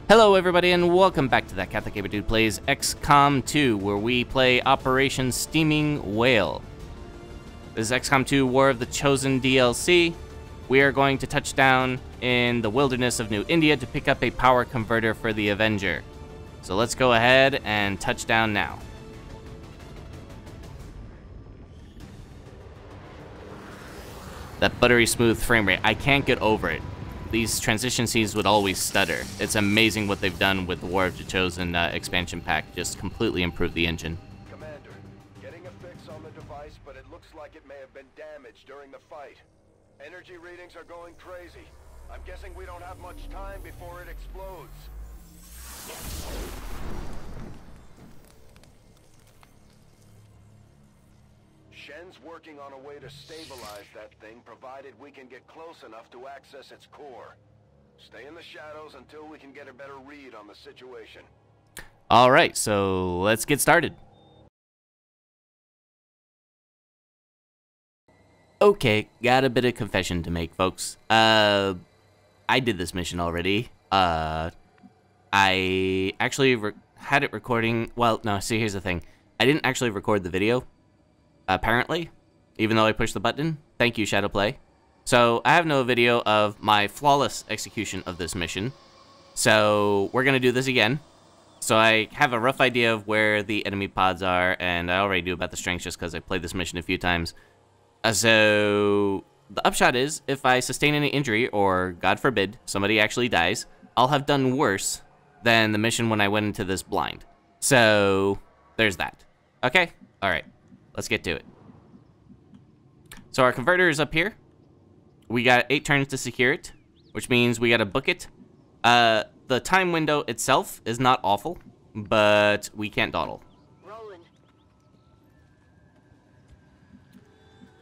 Hello everybody and welcome back to that Pt.2 XCOM2, where we play Operation Steaming Whale. This is XCOM2 War of the Chosen DLC. We are going to touch down in the wilderness of New India to pick up a power converter for the Avenger. So let's go ahead and touch down now. That buttery smooth frame rate, I can't get over it. These transition scenes would always stutter. It's amazing what they've done with the War of the Chosen expansion pack. Just completely improved the engine. Commander, getting a fix on the device, but it looks like it may have been damaged during the fight. Energy readings are going crazy. I'm guessing we don't have much time before it explodes. Shen's working on a way to stabilize that thing, provided we can get close enough to access its core. Stay in the shadows until we can get a better read on the situation. Alright, so let's get started. Okay, got a bit of confession to make, folks. I did this mission already. I actually had it recording. Well, no, see, here's the thing. I didn't actually record the video. Apparently, even though I pushed the button. Thank you, Shadowplay. So, I have no video of my flawless execution of this mission. So, we're gonna do this again. So, I have a rough idea of where the enemy pods are, and I already knew about the strengths just because I played this mission a few times. So, the upshot is, if I sustain any injury, or, God forbid, somebody actually dies, I'll have done worse than the mission when I went into this blind. So, there's that. Okay? Alright. Let's get to it. So our converter is up here. We got 8 turns to secure it, which means we gotta book it. The time window itself is not awful, but we can't dawdle. Rolling.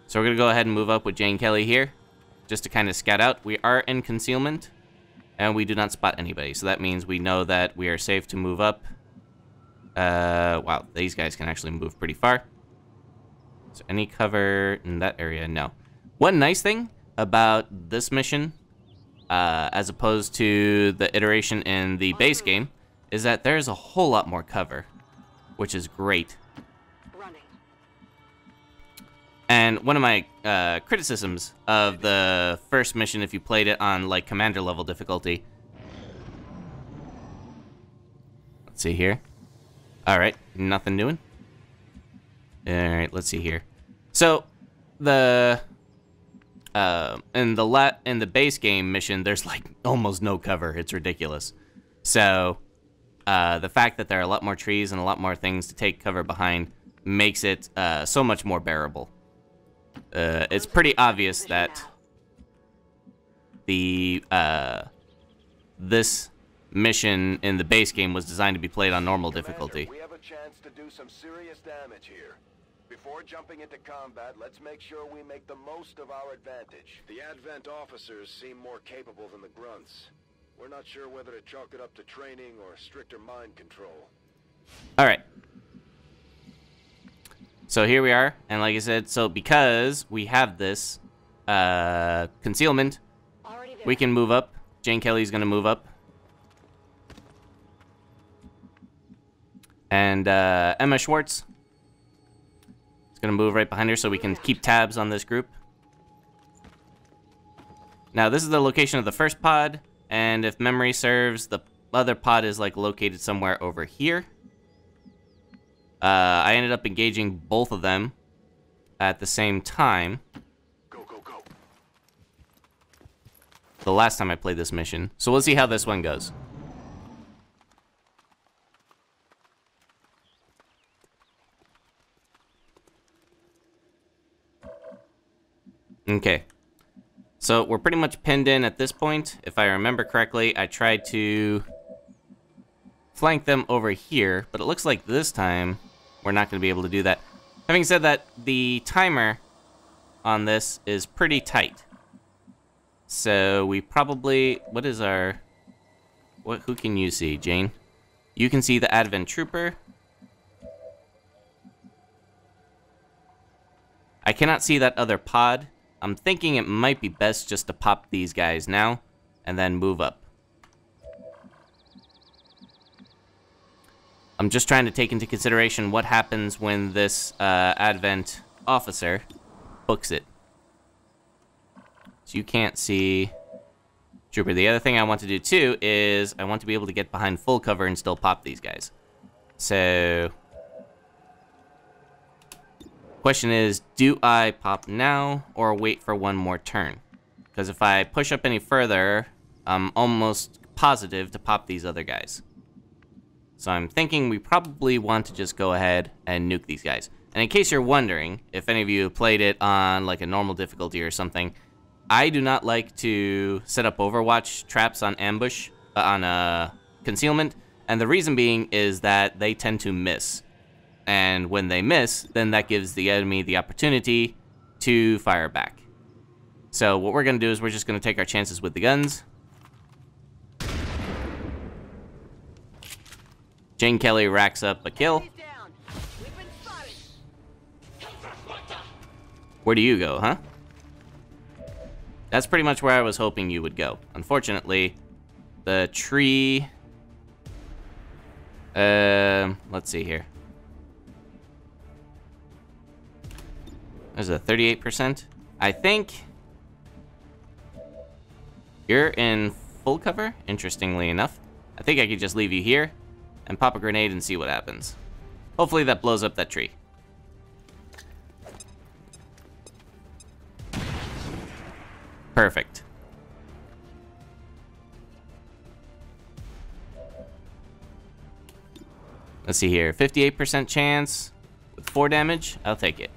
So we're gonna go ahead and move up with Jane Kelly here, just to kind of scout out. We are in concealment, and we do not spot anybody, so that means we know that we are safe to move up. Wow, these guys can actually move pretty far. So any cover in that area? No. One nice thing about this mission, as opposed to the iteration in the base game, is that there's a whole lot more cover, which is great. Running. And one of my criticisms of the first mission, if you played it on like commander level difficulty. Let's see here. All right, nothing doing. Alright, let's see here. So, in the base game mission, there's like almost no cover. It's ridiculous. So, the fact that there are a lot more trees and a lot more things to take cover behind makes it so much more bearable. It's pretty obvious that this mission in the base game was designed to be played on normal difficulty. We have a chance to do some serious damage here. Before jumping into combat, let's make sure we make the most of our advantage. The Advent officers seem more capable than the grunts. We're not sure whether to chalk it up to training or stricter mind control. Alright. So here we are, and like I said, so because we have this concealment, we can move up. Jane Kelly's gonna move up. And Emma Schwartz is going to move right behind her so we can keep tabs on this group. Now, this is the location of the first pod, and if memory serves, the other pod is like located somewhere over here. I ended up engaging both of them at the same time. Go, go, go. The last time I played this mission. So we'll see how this one goes. Okay, so we're pretty much pinned in at this point. If I remember correctly, I tried to flank them over here, but it looks like this time we're not going to be able to do that. Having said that, the timer on this is pretty tight. So we probably, what is our, who can you see, Jane? You can see the Advent Trooper. I cannot see that other pod. I'm thinking it might be best just to pop these guys now, and then move up. I'm just trying to take into consideration what happens when this Advent officer books it. So you can't see Trooper. The other thing I want to do too is I want to be able to get behind full cover and still pop these guys. So, question is, do I pop now or wait for one more turn? Because if I push up any further, I'm almost positive to pop these other guys. So I'm thinking we probably want to just go ahead and nuke these guys. And in case you're wondering, if any of you played it on like a normal difficulty or something, I do not like to set up Overwatch traps on ambush, on concealment. And the reason being is that they tend to miss. And when they miss, then that gives the enemy the opportunity to fire back. So what we're going to do is we're just going to take our chances with the guns. Jane Kelly racks up a kill. Where do you go, huh? That's pretty much where I was hoping you would go. Unfortunately, the tree... let's see here. There's a 38%. I think you're in full cover, interestingly enough. I think I could just leave you here and pop a grenade and see what happens. Hopefully that blows up that tree. Perfect. Let's see here. 58% chance with 4 damage. I'll take it.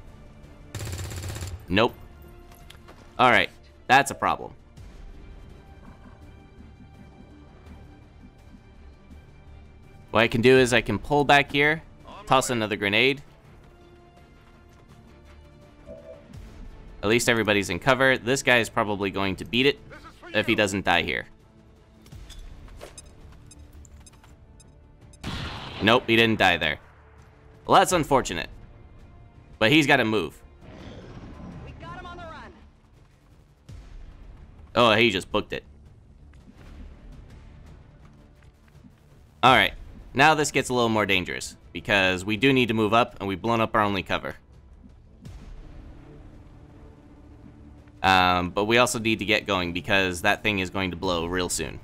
Nope. Alright. That's a problem. What I can do is I can pull back here, toss another grenade. At least everybody's in cover. This guy is probably going to beat it if he doesn't die here. Nope, he didn't die there. Well, that's unfortunate. But he's got to move. We got him on the run. Oh, he just booked it. Alright. Now this gets a little more dangerous, because we do need to move up, and we've blown up our only cover. But we also need to get going, because that thing is going to blow real soon.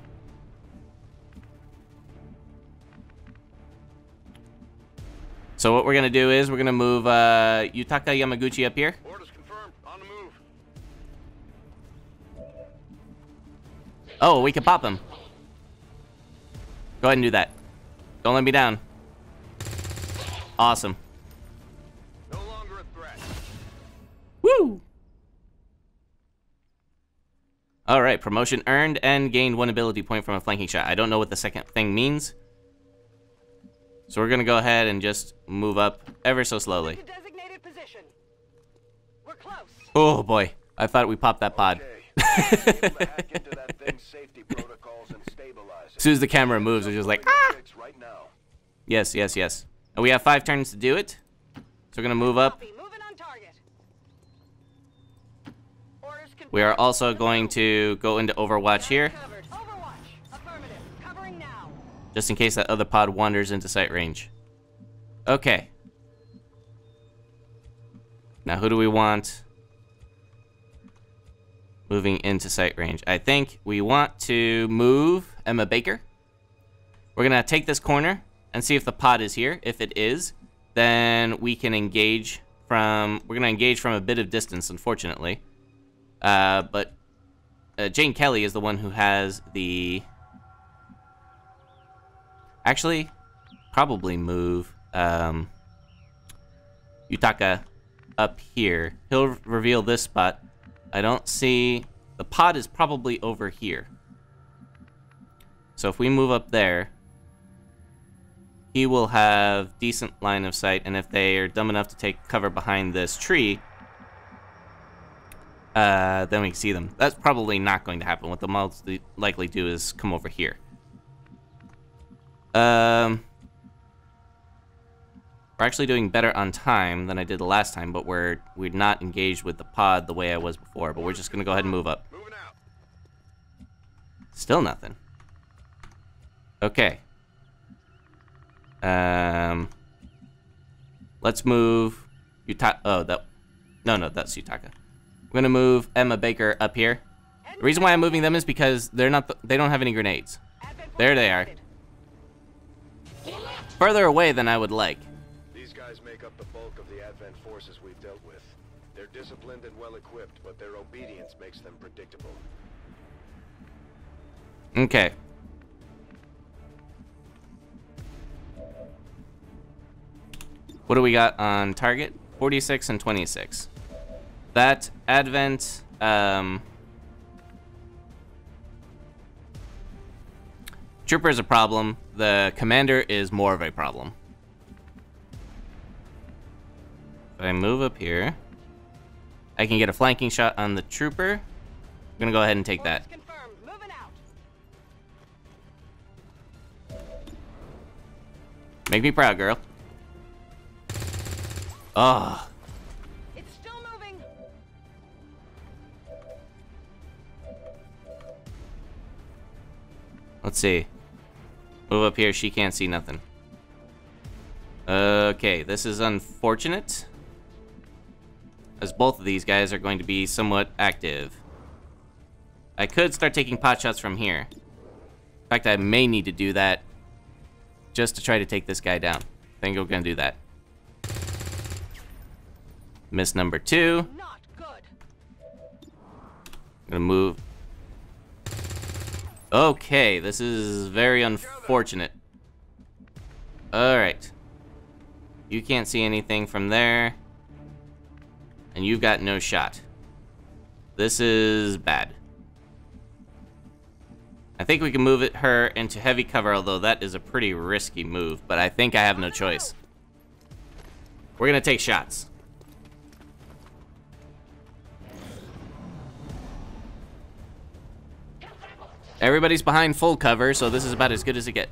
So what we're going to do is, we're going to move Yutaka Yamaguchi up here. Orders confirmed. On the move. Oh, we can pop him. Go ahead and do that. Don't let me down. Awesome. No longer a threat. Woo! Alright, promotion earned and gained 1 ability point from a flanking shot. I don't know what the second thing means. So we're gonna go ahead and just move up ever so slowly. Designated position. We're close. Oh boy, I thought we popped that pod. Okay. Hack into that thing's safety protocols and stabilize it. As soon as the camera moves, it's just like, ah! Fix right now. Yes, yes, yes. And we have 5 turns to do it. So we're gonna move up. Copy. Moving on target. Orders confirmed. We are also going to go into Overwatch here, Covered. Overwatch. Affirmative. Covering now. just in case that other pod wanders into sight range. Okay. Now who do we want moving into sight range? I think we want to move Emma Baker. We're gonna take this corner and see if the pod is here. If it is, then we can engage from... We're gonna engage from a bit of distance, unfortunately. But Jane Kelly is the one who has the... Actually, probably move Yutaka up here. He'll reveal this spot. I don't see... The pod is probably over here. So if we move up there, he will have decent line of sight, and if they are dumb enough to take cover behind this tree, then we can see them. That's probably not going to happen. What they'll most likely do is come over here. We're actually doing better on time than I did the last time, but we're not engaged with the pod the way I was before, but we're just going to go ahead and move up. Moving out. Still nothing. Okay. Let's move Utaka. Oh, no, that's Utaka. I'm gonna move Emma Baker up here. The reason why I'm moving them is because they don't have any grenades. There they are. Further away than I would like. These guys make up the bulk of the Advent forces we've dealt with. They're disciplined and well-equipped, but their obedience makes them predictable. Okay. What do we got on target? 46 and 26. That Advent, Trooper is a problem. The commander is more of a problem. If I move up here, I can get a flanking shot on the trooper. I'm gonna go ahead and take that. Moving out. Make me proud, girl. Oh. It's still moving. Let's see. Move up here. She can't see nothing. Okay, this is unfortunate, as both of these guys are going to be somewhat active. I could start taking pot shots from here. In fact, I may need to do that just to try to take this guy down. I think we're gonna do that. Miss number 2. Not good. I'm gonna move. Okay, this is very unfortunate. Alright. You can't see anything from there. And you've got no shot. This is bad. I think we can move her into heavy cover, although that is a pretty risky move. But I think I have no choice. We're gonna take shots. Everybody's behind full cover, so this is about as good as it gets.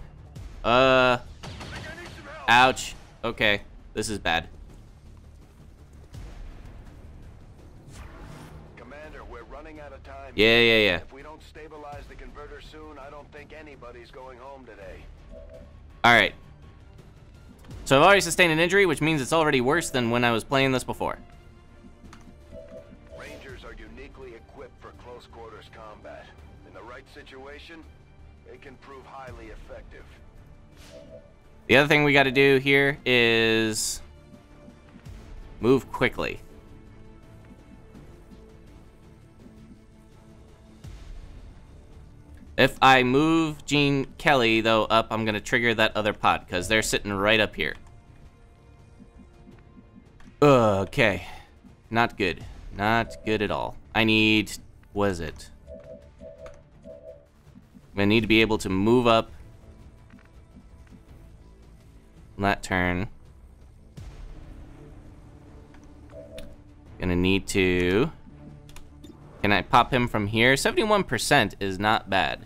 Ouch. Okay, this is bad. Commander, we're running out of time. Yeah. If we don't stabilize the converter soon, I don't think anybody's going home today. Alright. So I've already sustained an injury, which means it's already worse than when I was playing this before. Rangers are uniquely equipped for close quarters combat. In the right situation, they can prove highly effective. The other thing we got to do here is move quickly. If I move Gene Kelly, though, up, I'm going to trigger that other pod, because they're sitting right up here. Okay. Not good. Not good at all. I need... what is it? I'm going to need to be able to move up on that turn. Gonna need to... Can I pop him from here? 71% is not bad.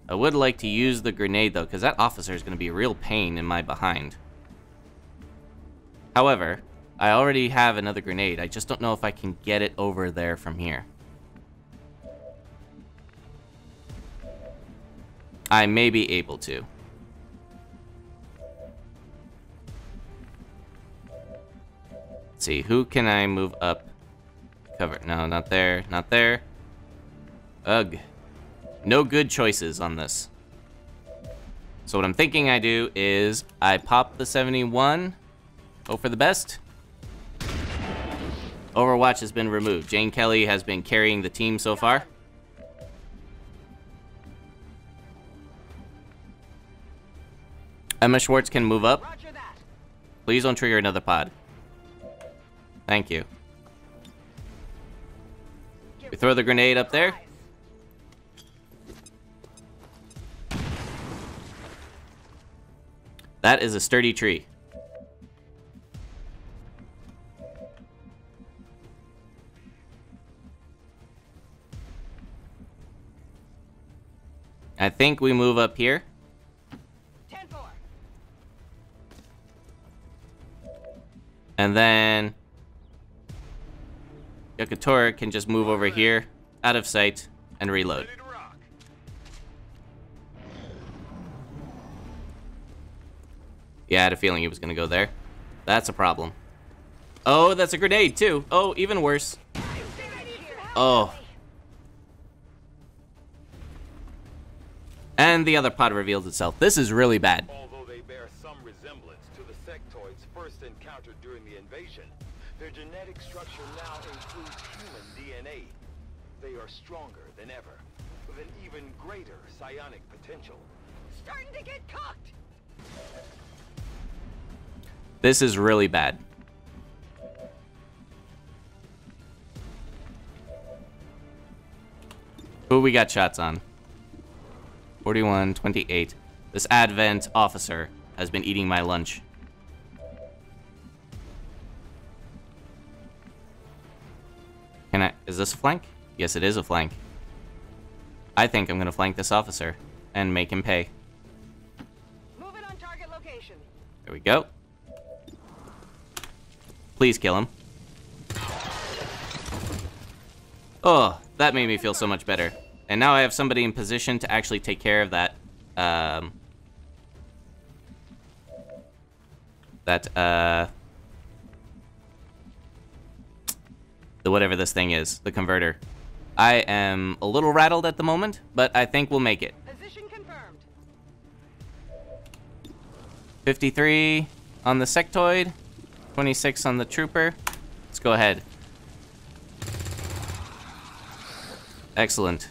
I would like to use the grenade, though, because that officer is going to be a real pain in my behind. However, I already have another grenade. I just don't know if I can get it over there from here. I may be able to. Let's see, who can I move up? Cover. No, not there. Not there. Ugh. No good choices on this. So what I'm thinking I do is I pop the 71. Hope for the best. Overwatch has been removed. Jane Kelly has been carrying the team so far. Emma Schwartz can move up. Roger that. Please don't trigger another pod. Thank you. We throw the grenade up there. That is a sturdy tree. I think we move up here. 10-4. And then Yakatora can just move over here, out of sight, and reload. Yeah, I had a feeling he was gonna go there. That's a problem. Oh, that's a grenade too. Oh, even worse. Oh. And the other pod reveals itself. This is really bad. Although they bear some resemblance to the sectoids first encountered during the invasion, their genetic structure now includes human DNA. They are stronger than ever, with an even greater psionic potential. Starting to get cooked. This is really bad. Who we got shots on? 41, 28. This Advent officer has been eating my lunch. Is this a flank? Yes, it is a flank. I think I'm gonna flank this officer and make him pay. Moving on target location. There we go. Please kill him. Oh, that made me feel so much better. And now I have somebody in position to actually take care of that, the whatever this thing is, the converter. I am a little rattled at the moment, but I think we'll make it. Position confirmed. 53 on the sectoid, 26 on the trooper. Let's go ahead. Excellent.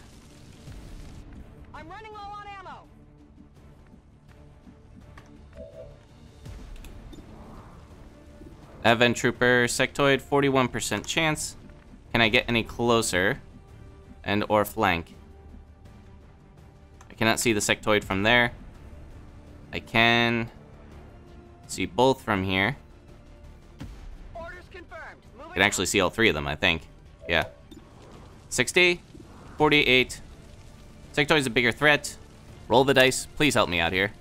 I'm running low on ammo. Advent trooper, sectoid, 41% chance. Can I get any closer and or flank? I cannot see the sectoid from there. I can see both from here. Orders confirmed. I Moving can actually see all three of them, I think. Yeah. 60, 48. Sectoid's a bigger threat. Roll the dice. Please help me out here.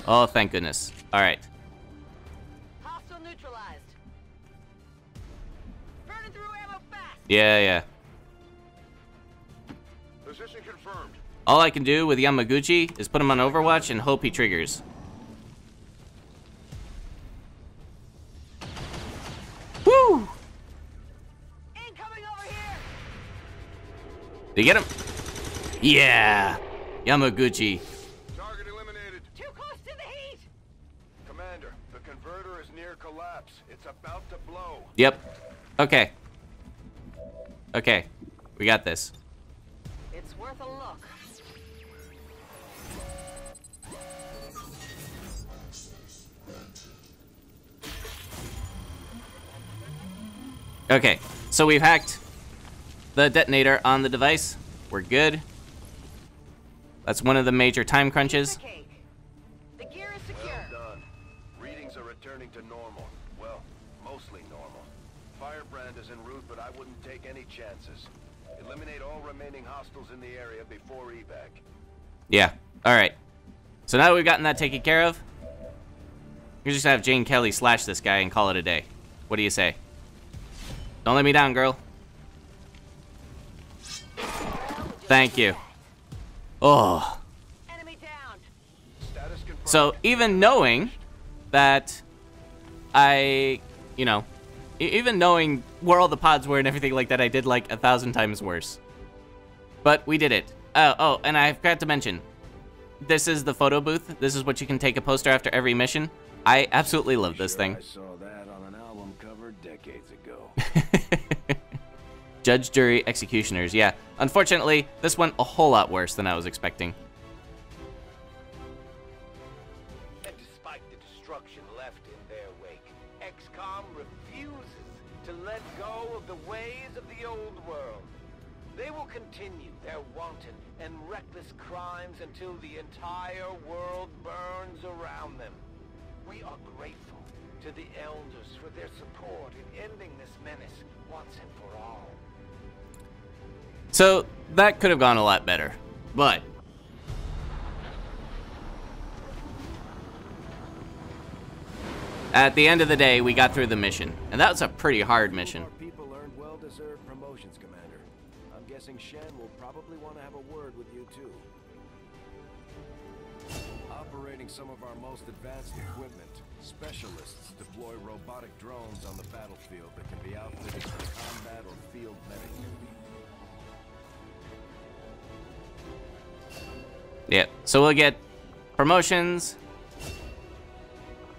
Oh, thank goodness. All right. Hostile neutralized. Burning through ammo fast. Yeah. Position confirmed. All I can do with Yamaguchi is put him on Overwatch and hope he triggers. Woo! Incoming over here. Did you get him? Yeah! Yamaguchi. Target eliminated. Too close to the heat. Commander, the converter is near collapse. It's about to blow. Yep. Okay. Okay. We got this. It's worth a look. Okay. So we've hacked the detonator on the device. We're good. That's one of the major time crunches. The cake. The gear is secure. Well done. Readings are returning to normal. Well, mostly normal. Firebrand is en route, but I wouldn't take any chances. Eliminate all remaining hostiles in the area before evac. Yeah. All right. So now that we've gotten that taken care of, you just have Jane Kelly slash this guy and call it a day. What do you say? Don't let me down, girl. Thank you. Oh. Enemy down. Status confirmed. So even knowing that even knowing where all the pods were and everything like that, I did like 1,000 times worse. But we did it. Oh, and I forgot to mention, this is the photo booth. This is what you can take a poster after every mission. I absolutely love this thing. I saw that on an album cover decades ago. Judge, jury, executioners. Yeah. Unfortunately, this went a whole lot worse than I was expecting. And despite the destruction left in their wake, XCOM refuses to let go of the ways of the old world. They will continue their wanton and reckless crimes until the entire world burns around them. We are grateful to the elders for their support in ending this menace once and for all. So that could have gone a lot better, but at the end of the day, we got through the mission, and that was a pretty hard mission. Our people earned well-deserved promotions, Commander. I'm guessing Shen will probably want to have a word with you too. Operating some of our most advanced equipment, specialists deploy robotic drones on the battlefield that can be outfitted for combat or field medic duty. Yeah, so we'll get promotions.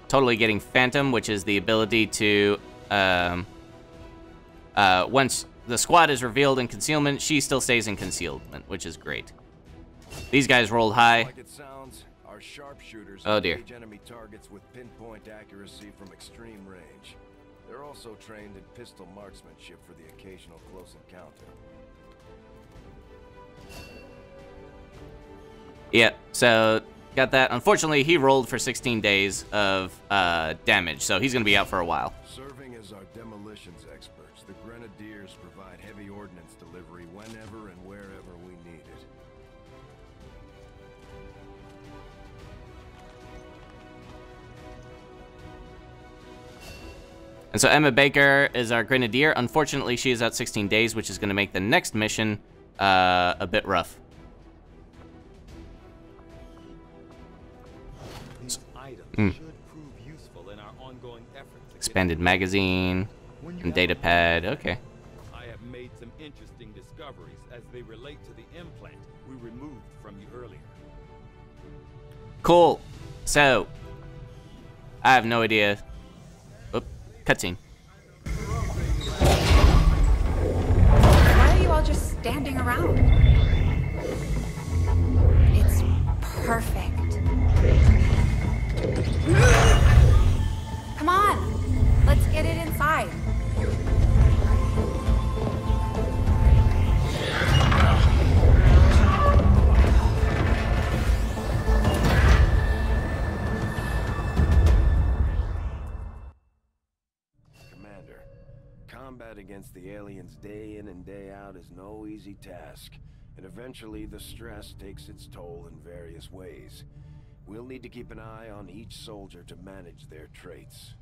Totally getting Phantom, which is the ability to, once the squad is revealed in concealment, she still stays in concealment, which is great. These guys rolled high. Like it sounds, our sharpshooters Oh dear. engage enemy targets with pinpoint accuracy from extreme range. They're also trained in pistol marksmanship for the occasional close encounter. Yeah, so got that. Unfortunately, he rolled for 16 days of damage, so he's going to be out for a while. Serving as our demolitions experts, the Grenadiers provide heavy ordnance delivery whenever and wherever we need it. And so Emma Baker is our Grenadier. Unfortunately, she is out 16 days, which is going to make the next mission a bit rough. These items should prove useful in our ongoing efforts to Expanded magazine and data pad. Okay. I have made some interesting discoveries as they relate to the implant we removed from you earlier. Cool. So, I have no idea. Oop, cutscene. Why are you all just standing around? It's perfect. Come on, let's get it inside. Commander, combat against the aliens day in and day out is no easy task, and eventually the stress takes its toll in various ways. We'll need to keep an eye on each soldier to manage their traits.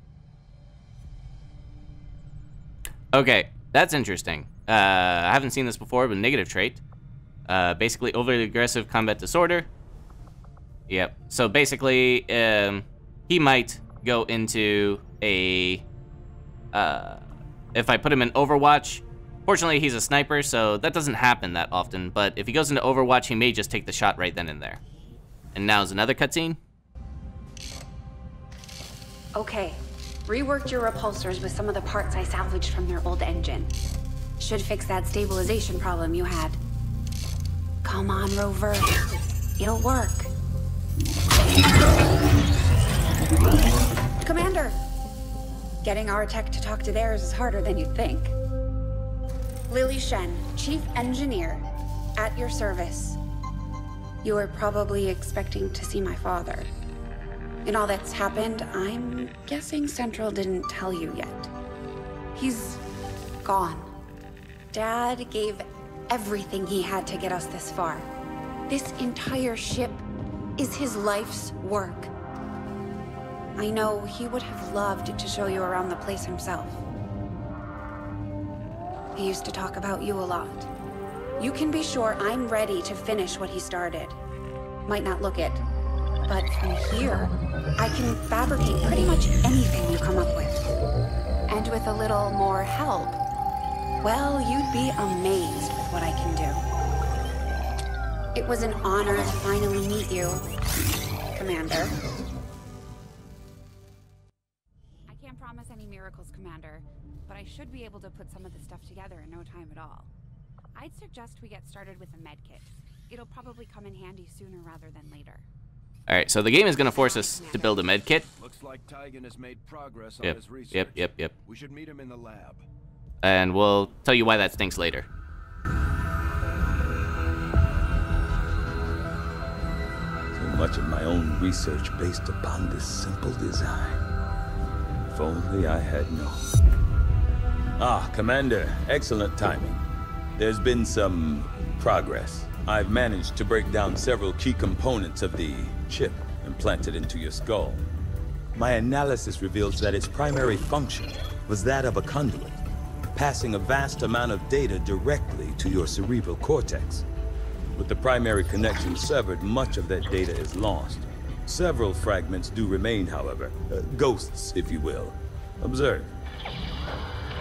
Okay, that's interesting. I haven't seen this before, but negative trait. Basically, overly aggressive combat disorder. Yep. So basically, he might go into a... if I put him in Overwatch, fortunately he's a sniper, so that doesn't happen that often, but if he goes into Overwatch, he may just take the shot right then and there. And now's another cutscene. Okay, reworked your repulsors with some of the parts I salvaged from their old engine. Should fix that stabilization problem you had. Come on, Rover. It'll work. Commander! Getting our tech to talk to theirs is harder than you'd think. Lily Shen, Chief Engineer, at your service. You were probably expecting to see my father. In all that's happened, I'm guessing Central didn't tell you yet. He's gone. Dad gave everything he had to get us this far. This entire ship is his life's work. I know he would have loved to show you around the place himself. He used to talk about you a lot. You can be sure I'm ready to finish what he started. Might not look it, but from here, I can fabricate pretty much anything you come up with. And with a little more help, well, you'd be amazed with what I can do. It was an honor to finally meet you, Commander. I can't promise any miracles, Commander, but I should be able to put some of the stuff together in no time at all. I'd suggest we get started with a med kit. It'll probably come in handy sooner rather than later. Alright, so the game is going to force us to build a med kit. Looks like Tygan has made progress on his research. Yep. We should meet him in the lab. And we'll tell you why that stinks later. So much of my own research based upon this simple design. If only I had known. Ah, Commander, excellent timing. There's been some progress. I've managed to break down several key components of the chip implanted into your skull. My analysis reveals that its primary function was that of a conduit, passing a vast amount of data directly to your cerebral cortex. With the primary connection severed, much of that data is lost. Several fragments do remain, however. Ghosts, if you will. Observe.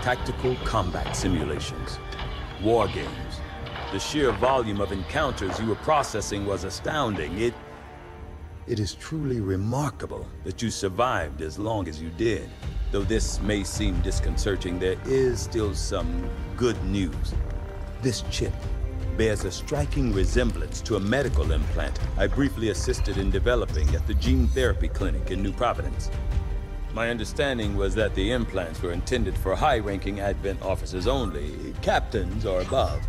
Tactical combat simulations. War games. The sheer volume of encounters you were processing was astounding. It is truly remarkable that you survived as long as you did. Though this may seem disconcerting, there is still some good news. This chip bears a striking resemblance to a medical implant I briefly assisted in developing at the gene therapy clinic in New Providence. My understanding was that the implants were intended for high-ranking Advent officers only, captains or above.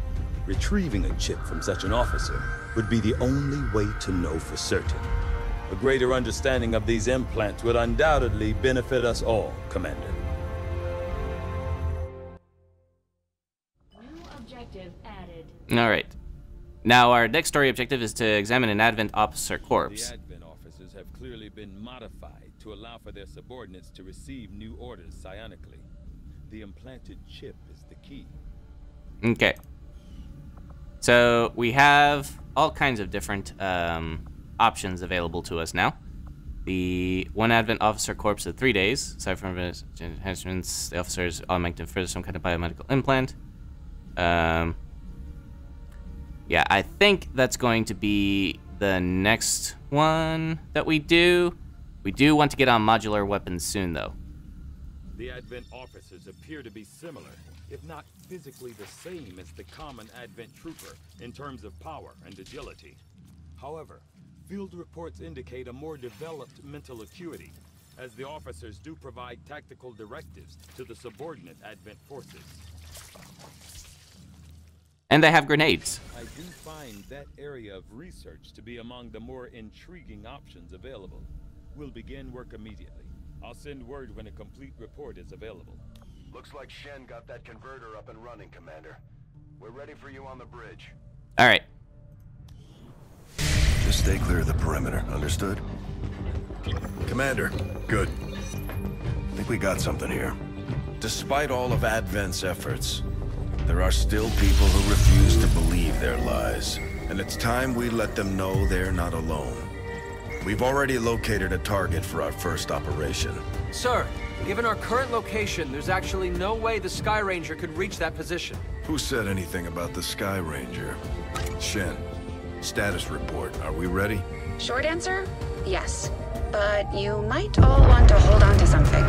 Retrieving a chip from such an officer would be the only way to know for certain. A greater understanding of these implants would undoubtedly benefit us all, Commander. New objective added. Alright. Now our next story objective is to examine an Advent officer corpse. The Advent officers have clearly been modified to allow for their subordinates to receive new orders psionically. The implanted chip is the key. Okay. So we have all kinds of different options available to us now. The one Advent officer corpse of 3 days. Aside from enhancements, the officers automatically further some kind of biomedical implant. Yeah, I think that's going to be the next one that we do. We do want to get on modular weapons soon, though. The Advent officers appear to be similar, if not physically the same as the common Advent trooper in terms of power and agility. However, field reports indicate a more developed mental acuity, as the officers do provide tactical directives to the subordinate Advent forces. And they have grenades. I do find that area of research to be among the more intriguing options available. We'll begin work immediately. I'll send word when a complete report is available. Looks like Shen got that converter up and running, Commander. We're ready for you on the bridge. All right. Just stay clear of the perimeter, understood? Commander, good. I think we got something here. Despite all of Advent's efforts, there are still people who refuse to believe their lies. And it's time we let them know they're not alone. We've already located a target for our first operation. Sir, given our current location, there's actually no way the Sky Ranger could reach that position. Who said anything about the Sky Ranger? Shen, status report. Are we ready? Short answer, yes. But you might all want to hold on to something.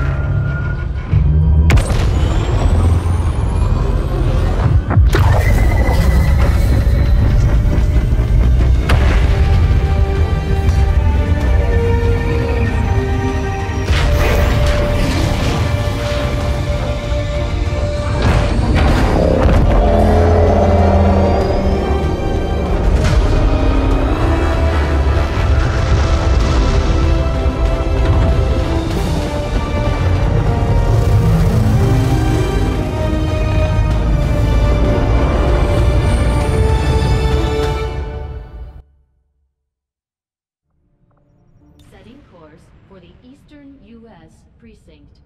Setting course for the Eastern U.S. Precinct.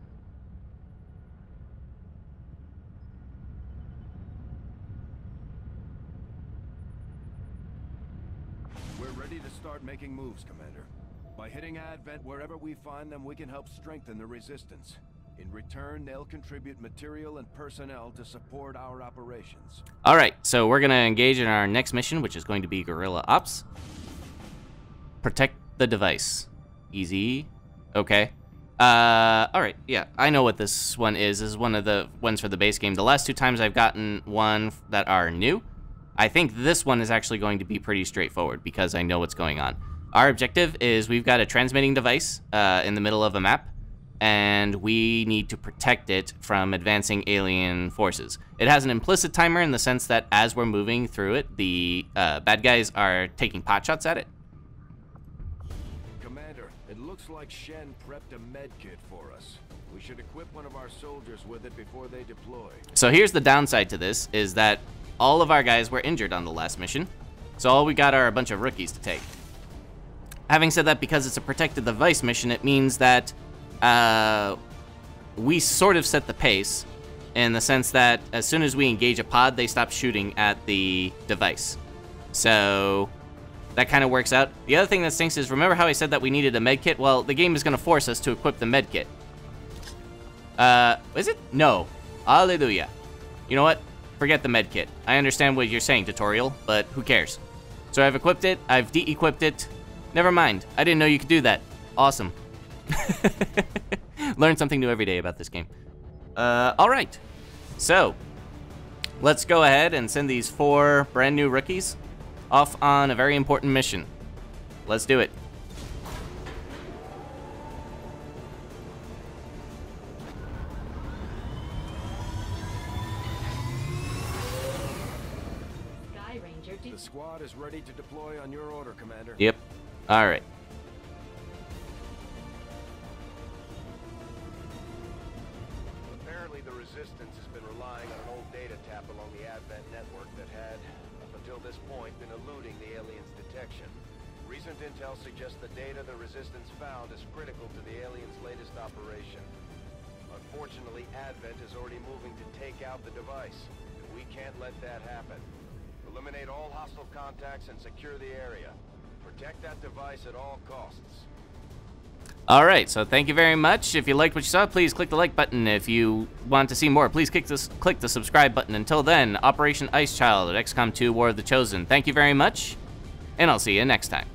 We're ready to start making moves, Commander. By hitting Advent wherever we find them, we can help strengthen the resistance. In return, they'll contribute material and personnel to support our operations. All right, so we're going to engage in our next mission, which is going to be Guerrilla Ops. Protect the device. Easy. Okay. All right, yeah, I know what this one is. This is one of the ones for the base game. The last two times I've gotten one that are new. I think this one is actually going to be pretty straightforward because I know what's going on. Our objective is we've got a transmitting device in the middle of a map, and we need to protect it from advancing alien forces. It has an implicit timer in the sense that as we're moving through it, the bad guys are taking potshots at it. Commander, it looks like Shen prepped a med kit for us. We should equip one of our soldiers with it before they deploy. So here's the downside to this, is that all of our guys were injured on the last mission, so all we got are a bunch of rookies to take. Having said that, because it's a protected device mission, it means that we sort of set the pace in the sense that as soon as we engage a pod, they stop shooting at the device. So that kind of works out. The other thing that stinks is, remember how I said that we needed a med kit? Well, the game is going to force us to equip the med kit. Is it? No. Hallelujah. You know what? Forget the med kit. I understand what you're saying, tutorial, but who cares? So I've equipped it. I've de-equipped it. Never mind. I didn't know you could do that. Awesome. Learn something new every day about this game. All right. So let's go ahead and send these 4 brand new rookies off on a very important mission. Let's do it. Sky Ranger The squad is ready to deploy on your order, Commander. Yep. All right. Apparently, the Resistance has been relying on an old data tap along the Advent network that had, up until this point, been eluding the aliens' detection. Recent intel suggests the data the Resistance found is critical to the aliens' latest operation. Unfortunately, Advent is already moving to take out the device, and we can't let that happen. Eliminate all hostile contacts and secure the area. Protect that device at all costs. All right, so thank you very much. If you liked what you saw, please click the like button. If you want to see more, please click the subscribe button. Until then, Operation Ice Child at XCOM 2 War of the Chosen. Thank you very much, and I'll see you next time.